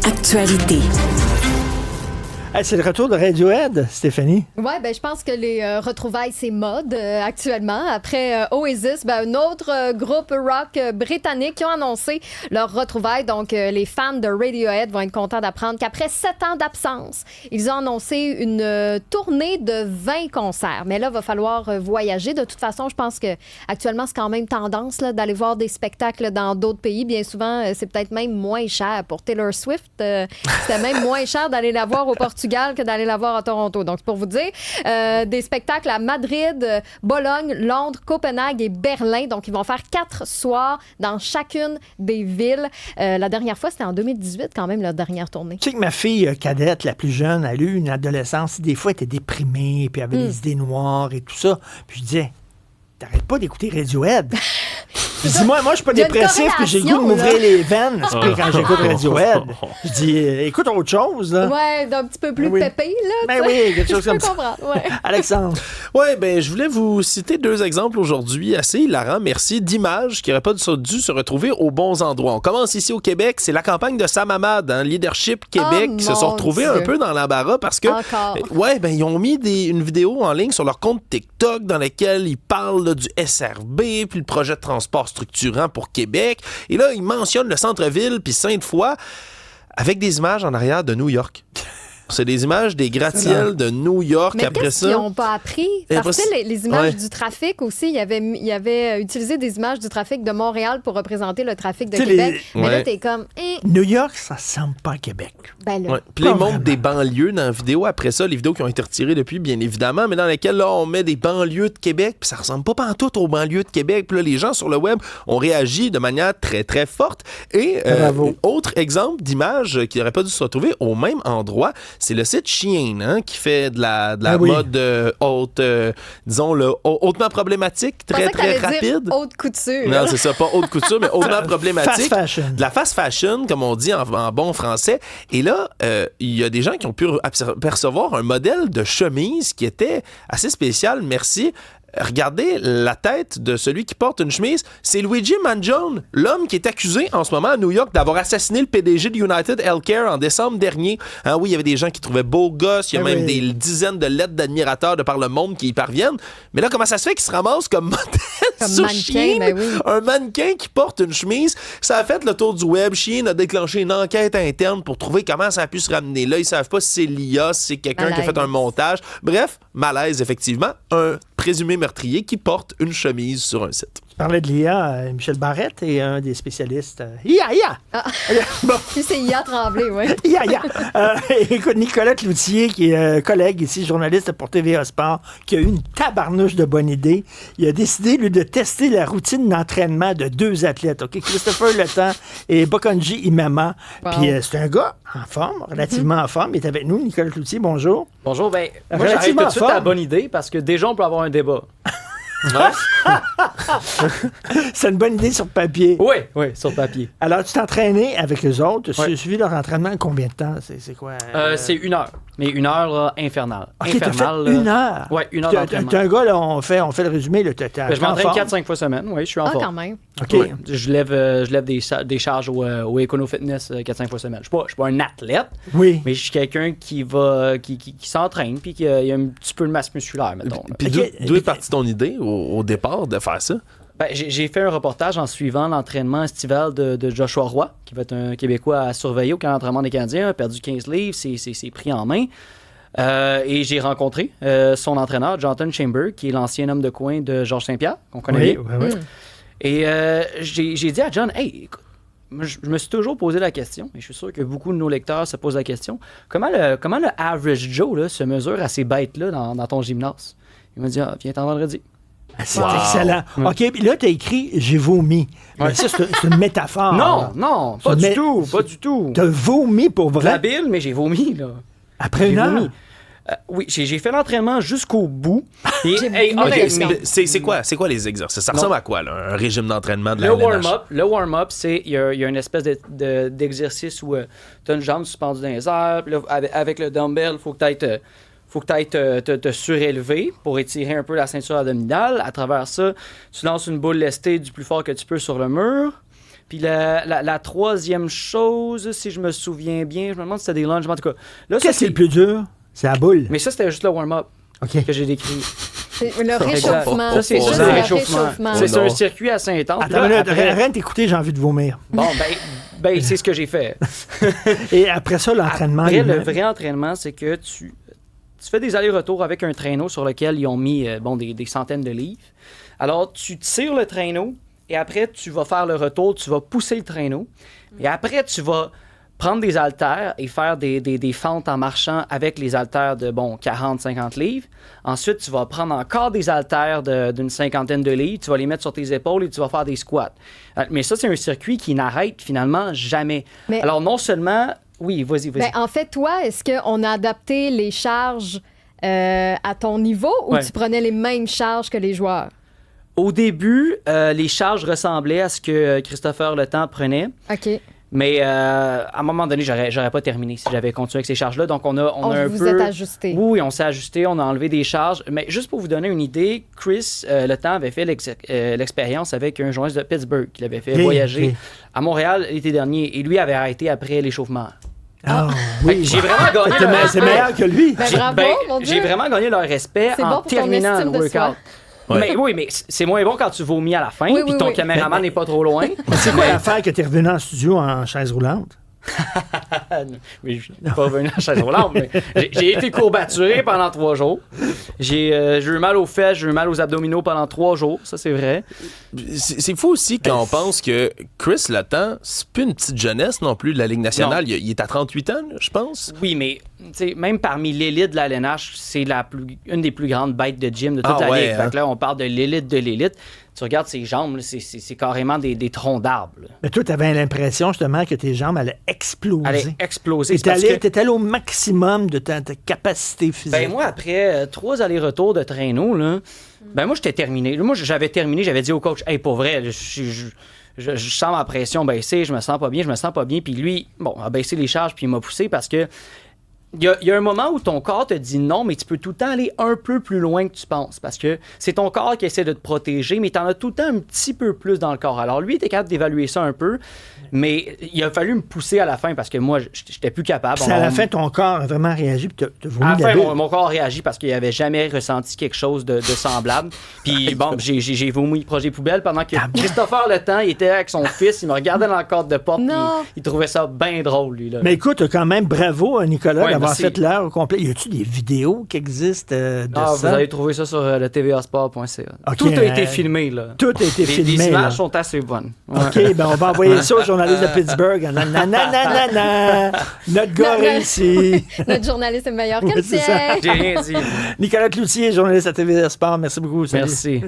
Actualité. Hey, c'est le retour de Radiohead, Stéphanie. Oui, ben, je pense que les retrouvailles, c'est mode actuellement. Après Oasis, un autre groupe rock britannique qui ont annoncé leur retrouvailles. Donc, les fans de Radiohead vont être contents d'apprendre qu'après 7 ans d'absence, ils ont annoncé une tournée de 20 concerts. Mais là, il va falloir voyager. De toute façon, je pense que actuellement, c'est quand même tendance là, d'aller voir des spectacles dans d'autres pays. Bien souvent, c'est peut-être même moins cher. Pour Taylor Swift, c'était même moins cher d'aller la voir au Portugal que d'aller la voir à Toronto. Donc, c'est pour vous dire, des spectacles à Madrid, Bologne, Londres, Copenhague et Berlin. Donc, ils vont faire 4 soirs dans chacune des villes. La dernière fois, c'était en 2018 quand même, la dernière tournée. Tu sais que ma fille cadette, la plus jeune, elle a eu une adolescence. Des fois, elle était déprimée, puis elle avait des idées noires et tout ça. Puis je disais, t'arrêtes pas d'écouter Radiohead. Je dis, moi, je suis pas dépressif, puis j'ai le goût de m'ouvrir les veines. Puis quand j'écoute Radiohead, je dis, écoute autre chose, là. Ouais, d'un petit peu plus pépé, là. Ben oui, quelque chose comme ça. Ouais. Alexandre. Ouais, ben, je voulais vous citer 2 exemples aujourd'hui assez hilarants, merci, d'images qui n'auraient pas dû se retrouver aux bons endroits. On commence ici au Québec, c'est la campagne de Sam Hamad, Leadership Québec, qui se sont retrouvés un peu dans l'embarras parce que, ils ont mis une vidéo en ligne sur leur compte TikTok dans laquelle ils parlent là, du SRB, puis le projet de transport structurant pour Québec. Et là, ils mentionnent le centre-ville puis Sainte-Foy avec des images en arrière de New York. C'est des images des gratte-ciels de New York. Mais après qu'est-ce ça. qu'ils n'ont pas appris? Parce que les images du trafic aussi, il avait utilisé des images du trafic de Montréal pour représenter le trafic de Québec. Mais là, t'es comme... New York, ça ressemble pas à Québec. Ben là. Puis là, ils montrent des banlieues dans la vidéo. Après ça, les vidéos qui ont été retirées depuis, bien évidemment, mais dans lesquelles là, on met des banlieues de Québec, puis ça ressemble pas pantoute aux banlieues de Québec. Puis là, les gens sur le web ont réagi de manière très, très forte. Et autre exemple d'image qui n'aurait pas dû se retrouver au même endroit, c'est le site Shein, qui fait de la mode haute, disons, hautement problématique, très, très rapide. Dire haute couture. Non, c'est ça, pas haute couture, mais hautement problématique. Fast fashion. De la fast fashion, comme on dit en bon français. Et là, il y a des gens qui ont pu percevoir un modèle de chemise qui était assez spécial, merci. Regardez la tête de celui qui porte une chemise. C'est Luigi Mangione, l'homme qui est accusé en ce moment à New York d'avoir assassiné le PDG de United Healthcare en décembre dernier. Oui, il y avait des gens qui trouvaient beau gosse. Il y a même des dizaines de lettres d'admirateurs de par le monde qui y parviennent. Mais là, comment ça se fait qu'il se ramasse comme modèle sur Shein? Un mannequin qui porte une chemise. Ça a fait le tour du web. Shein a déclenché une enquête interne pour trouver comment ça a pu se ramener là. Ils savent pas si c'est l'IA, si c'est quelqu'un qui a fait un montage. Bref, malaise, effectivement. Un présumé meurtrier qui porte une chemise sur un site. Tu parlais de l'IA, Michel Barrette est un des spécialistes. IA! Bon. C'est IA Tremblay, oui. IA! Écoute, Nicolas Cloutier, qui est collègue ici, journaliste pour TVA Sport, qui a eu une tabarnouche de bonne idée. Il a décidé, lui, de tester la routine d'entraînement de 2 athlètes, OK? Christopher Letang et Bokonji Imama. Wow. Puis c'est un gars en forme, relativement en forme. Il est avec nous, Nicolas Cloutier, bonjour. Bonjour, moi j'arrive tout de suite à la bonne idée parce que déjà on peut avoir un débat. C'est une bonne idée sur papier. Oui, sur papier. Alors, tu t'es entraîné avec eux autres. Tu as suivi leur entraînement combien de temps? C'est quoi? C'est 1 heure. Mais 1 heure là, infernale. OK, infernale, t'as fait 1 heure? Oui, 1 heure d'entraînement. T'es un gars, là, on fait le résumé. Là, je m'entraîne 4-5 fois semaine. Oui, je suis en forme. Quand même. OK. Ouais, je lève des charges au Econo Fitness 4-5 fois semaine. Je suis pas un athlète, mais je suis quelqu'un qui s'entraîne puis qui a un petit peu de masse musculaire, mettons. Puis d'où est partie ton idée au départ de faire ça? J'ai fait un reportage en suivant l'entraînement estival de Joshua Roy, qui va être un Québécois à surveiller au camp d'entraînement des Canadiens, a perdu 15 livres, c'est pris en main. Et j'ai rencontré son entraîneur, Jonathan Chamber, qui est l'ancien homme de coin de Georges Saint-Pierre, qu'on connaît bien. Oui. Et j'ai dit à John, hey, écoute, je me suis toujours posé la question, et je suis sûr que beaucoup de nos lecteurs se posent la question, comment le average Joe là, se mesure à ces bêtes-là dans ton gymnase? Il m'a dit, viens-t'en vendredi. C'est excellent. OK, puis là, tu as écrit « J'ai vomi ». Mais ça, c'est une métaphore. Non, pas du tout. Tu as vomi pour vrai? La bile, mais j'ai vomi, là. Après 1 heure? Oui, j'ai fait l'entraînement jusqu'au bout. Et, c'est quoi les exercices? Ça ressemble à quoi, là, un régime d'entraînement de la LNH? Le warm-up, c'est il y a une espèce d'exercice où tu as une jambe suspendue dans les airs. Puis là, avec le dumbbell, il faut que tu ailles te surélever pour étirer un peu la ceinture abdominale. À travers ça, tu lances une boule lestée du plus fort que tu peux sur le mur. Puis la troisième chose, si je me souviens bien, je me demande si c'était des lunges, mais en tout cas. Là, Qu'est-ce qui est le plus dur? C'est la boule. Mais ça, c'était juste le warm-up OK. que j'ai décrit. C'est le réchauffement. Ça, c'est juste le le réchauffement. C'est non. un circuit assez intense. Puis Attends, là, arrête d'écouter, j'ai envie de vomir. Bon, ben c'est ce que j'ai fait. Et après ça, l'entraînement... Après, le lui-même. vrai entraînement, c'est que tu fais des allers-retours avec un traîneau sur lequel ils ont mis des centaines de livres. Alors, tu tires le traîneau et après, tu vas faire le retour, tu vas pousser le traîneau. Et après, tu vas prendre des haltères et faire des fentes en marchant avec les haltères de, 40-50 livres. Ensuite, tu vas prendre encore des haltères d'une cinquantaine de livres, tu vas les mettre sur tes épaules et tu vas faire des squats. Mais ça, c'est un circuit qui n'arrête finalement jamais. Mais- Alors, non seulement... Oui, vas-y. Ben, en fait, toi, est-ce qu'on a adapté les charges à ton niveau ou Ouais. tu prenais les mêmes charges que les joueurs? Au début, les charges ressemblaient à ce que Christopher Le Temps prenait. OK. Mais à un moment donné, j'aurais pas terminé si j'avais continué avec ces charges-là. Donc, on a un vous peu... êtes ajusté. Oui, on s'est ajusté, on a enlevé des charges. Mais juste pour vous donner une idée, Chris, Le Temps avait fait l'expérience avec un journaliste de Pittsburgh qui l'avait fait Oui, voyager oui. à Montréal l'été dernier. Et lui avait arrêté après l'échauffement. Ah, Fait que oui. j'ai vraiment gagné C'est leur me- c'est meilleur que lui. Ben, J'ai- bravo, mon Dieu. j'ai vraiment gagné leur respect C'est en bon pour ton terminant estime le de soi. workout. Mais oui, mais c'est moins bon quand tu vomis à la fin, Oui, puis oui, ton oui. caméraman n'est pas trop loin. C'est quoi l'affaire que tu es revenu en studio en chaise roulante? Mais je suis pas revenu à la chaise roulante, mais j'ai été courbaturé pendant 3 jours. J'ai eu mal aux fesses, j'ai eu mal aux abdominaux pendant 3 jours, ça c'est vrai. C'est fou aussi quand on pense que Chris Letang, c'est plus une petite jeunesse non plus de la Ligue nationale. Il est à 38 ans, là, je pense. Oui, mais tu sais, même parmi l'élite de la LNH, c'est une des plus grandes bêtes de gym de toute Ah la ouais, Ligue. hein? Fait que là, on parle de l'élite de l'élite. Tu regardes ses jambes, là, c'est carrément des troncs d'arbres. là. Mais toi, tu avais l'impression justement que tes jambes allaient exploser. Elle est explosée. Et C'est parce que- t'es allé au maximum de ta capacité physique. Ben moi, après 3 allers-retours de traîneau, là, ben moi, j'étais terminé. Moi, j'avais terminé, j'avais dit au coach, « Hey, pour vrai, je sens ma pression baisser, je me sens pas bien. » Puis lui, a baissé les charges, puis il m'a poussé parce que il y a un moment où ton corps te dit non, mais tu peux tout le temps aller un peu plus loin que tu penses parce que c'est ton corps qui essaie de te protéger, mais tu en as tout le temps un petit peu plus dans le corps. Alors lui, il était capable d'évaluer ça un peu, mais il a fallu me pousser à la fin parce que moi, j'étais plus capable. Puis à la fin, ton corps a vraiment réagi, puis t'as vomi À la de la fin, bulle. mon corps a réagi parce qu'il n'avait jamais ressenti quelque chose de semblable. Puis bon, j'ai vomi projet poubelle pendant que Christopher Le Temps, il était avec son fils, il me regardait dans le cadre de porte, puis Non. il trouvait ça bien drôle, lui. Là. Mais écoute, quand même, bravo à Nicolas Ouais, d'avoir merci. fait l'heure au complet. Y a-tu des vidéos qui existent de Vous ça? allez trouver ça sur le tvasport.ca. Ok, Tout a été filmé, là. Tout a été filmé, Les images là. sont assez bonnes. Ouais. OK, ben on va envoyer ça au journaliste de Pittsburgh. Nanana. Notre gars Non, non. réussi. Notre journaliste est meilleur que Oui, le c'est ça. tien. J'ai rien dit. Nicolas Cloutier, journaliste à TVA Sport. Merci beaucoup. Salut. Merci.